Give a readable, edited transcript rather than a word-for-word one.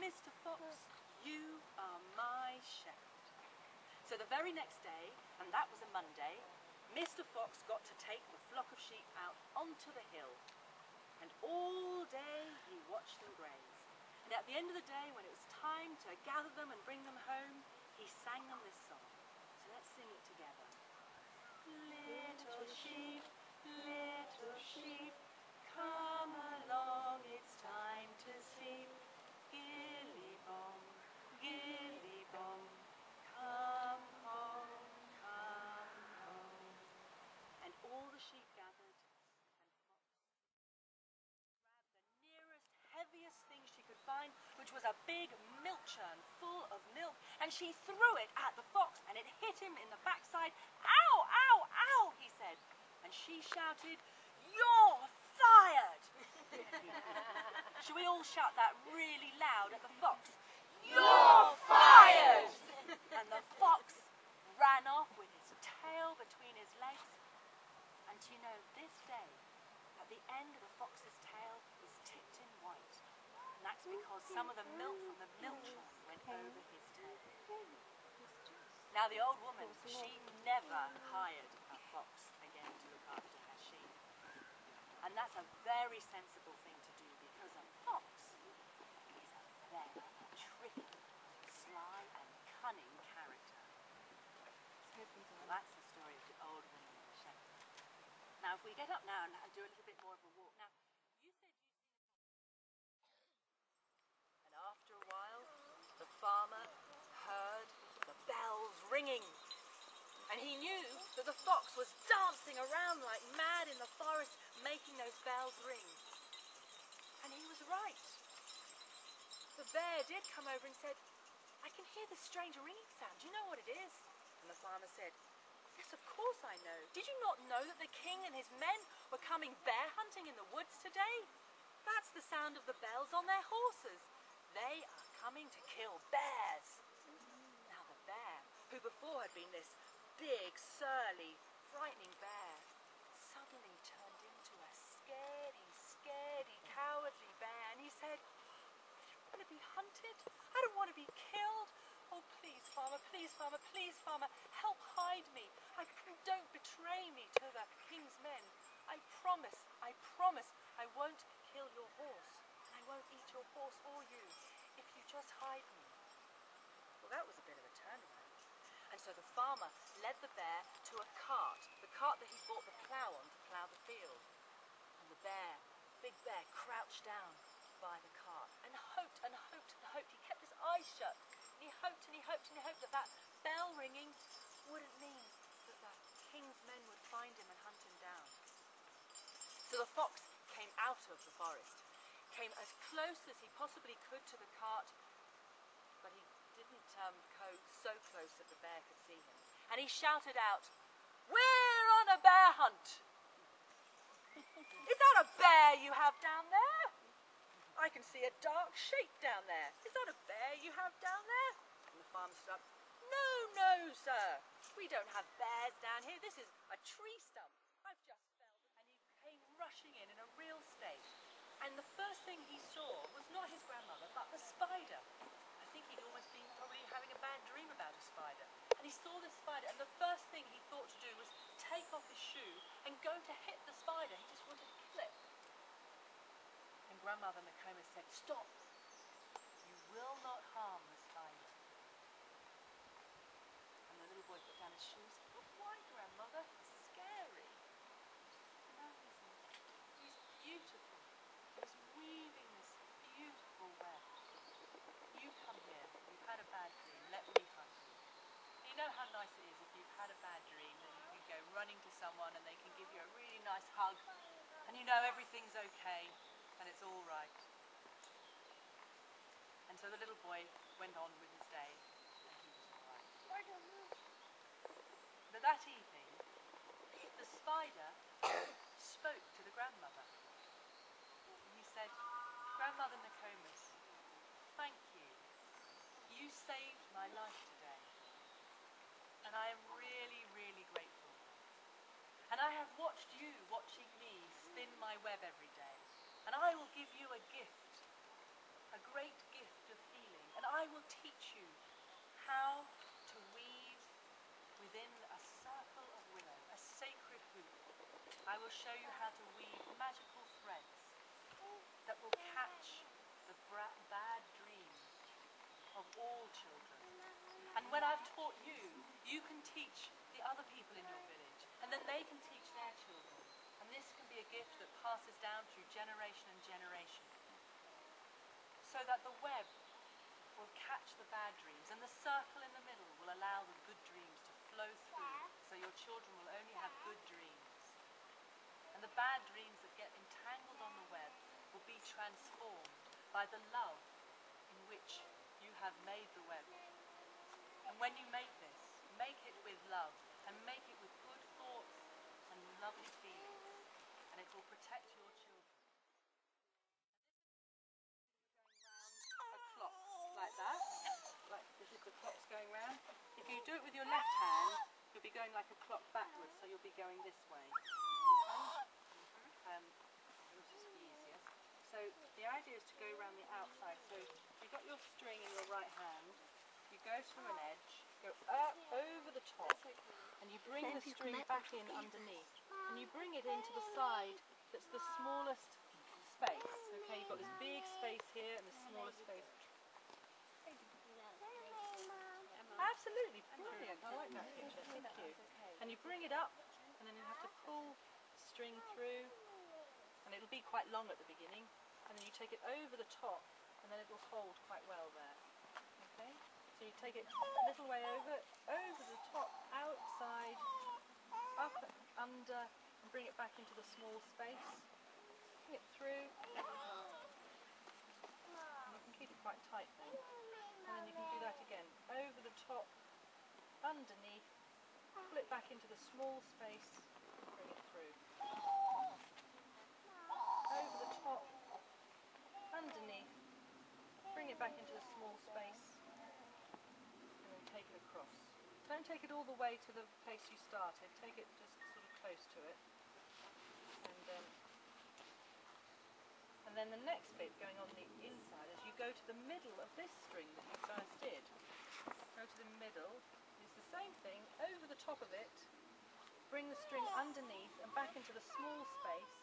Mr. Fox, you are my shepherd. So the very next day, and that was a Monday, Mr. Fox got to take the flock of sheep out onto the hill. And all day he watched them graze. And at the end of the day, when it was time to gather them and bring them home, he sang them this song. So let's sing it together. Little sheep, come along, it's time to sleep. Gilly bom, come home, come home. And all the sheep gathered, and Fox grabbed the nearest, heaviest thing she could find, which was a big milk churn full of milk, and she threw it at the fox, and it hit him in the backside. Ow, ow, ow, he said. And she shouted, "You're fired!" Should we all shout that really loud at the fox? "You're fired!" And the fox ran off with his tail between his legs. And you know, this day, at the end of the fox's tail is tipped in white. And that's because some of the milk from the milk churn went over his tail. Now the old woman, she never hired a fox again to look after her sheep. And that's a very sensible thing to do, because a fox is a very tricky, sly and cunning character. Well, that's the story of the old woman and the shepherd. Now if we get up now and do a little bit more of a walk. Now, you said you'd seen a fox. And after a while, the farmer heard the bells ringing. And he knew that the fox was dancing around like mad in the forest, making those bells ring. And he was right. The bear did come over and said, "I can hear this strange ringing sound. Do you know what it is?" And the farmer said, "Yes, of course I know. Did you not know that the king and his men were coming bear hunting in the woods today? That's the sound of the bells on their horses. They are coming to kill bears." Now the bear, who before had been this big, surly, frightening bear, suddenly turned into a scaredy, cowardly bear, and he said, "I don't want to be hunted. I don't want to be killed. Oh, please, farmer, help hide me. Don't betray me to the king's men. I promise, I won't kill your horse, and I won't eat your horse or you, if you just hide me." Well, that was a bit of a turnaround. And so the farmer led the bear to a cart, the cart that he bought the plough on to plough the field. And the bear, big bear, crouched down by the cart and hoped. He kept his eyes shut. And he hoped that that bell ringing wouldn't mean that the king's men would find him and hunt him down. So the fox came out of the forest, came as close as he possibly could to the cart, but he didn't go so close that the bear could see him. And he shouted out, "We're on a bear hunt. Is that a bear you have down there? I can see a dark shape down there. Is that a bear you have down there?" And the farmer stood up, No, sir. We don't have bears down here. This is a tree stump. I've just felled it." And he came rushing in a real state. And the first thing he saw was not his grandmother, but the spider. I think he'd almost been probably having a bad dream about a spider. And he saw the spider, and the first thing he thought to do was take off his shoe and go to hit the spider. He just wanted to kill it. And Grandmother Nakoma said, "Stop. You will not harm the spider." And the little boy put down his shoes. "But why, Grandmother? It's scary." "No, he's beautiful. He's weaving this beautiful web. You come here. You've had a bad dream. Let me hug you. You know how nice it is if you've had a bad dream and you can go running to someone and they can give you a really nice hug and you know everything's okay and it's all right." And so the little boy went on with his day and he was all right. But that evening, the spider spoke to the grandmother. And he said, "Grandmother Nokomis, thank you. You saved my life today. And I am really, really grateful. And I have watched you watching me spin my web every day. And I will give you a gift, a great gift of healing. And I will teach you how to weave within a circle of willow, a sacred hoop. I will show you how to weave magical threads that will catch the bad dreams of all children. And when I've taught you, you can teach the other people in your village, and then they can teach their children. And this can be a gift that passes down through generation and generation, so that the web will catch the bad dreams, and the circle in the middle will allow the good dreams to flow through, so your children will only have good dreams. And the bad dreams that get entangled on the web will be transformed by the love in which you have made the web. And when you make this, make it with love, and make it with good thoughts and lovely feelings, and it will protect your children. A clock like that, like this is the clock's going round. If you do it with your left hand, you'll be going like a clock backwards, so you'll be going this way. Which is the easiest. So the idea is to go around the outside. So you've got your string in your right hand, you go through an edge, go up over the top, and you bring the string back in underneath, and you bring it into the side that's the smallest space. Okay, you've got this big space here and the smallest space. Absolutely, brilliant. I like that picture. Thank you. And you bring it up, and then you have to pull the string through, and it'll be quite long at the beginning, and then you take it over the top, and then it will hold quite well there. Okay? So you take it a little way over the top, outside, up, under, and bring it back into the small space. Bring it through. And you can keep it quite tight then. And then you can do that again. Over the top, underneath, pull it back into the small space, and bring it through. Over the top, underneath, bring it back into the small space, and then take it across. Don't take it all the way to the place you started, take it just sort of close to it. And then the next bit going on the inside is you go to the middle of this string that you first did. Go to the middle, it's the same thing, over the top of it, bring the string underneath and back into the small space,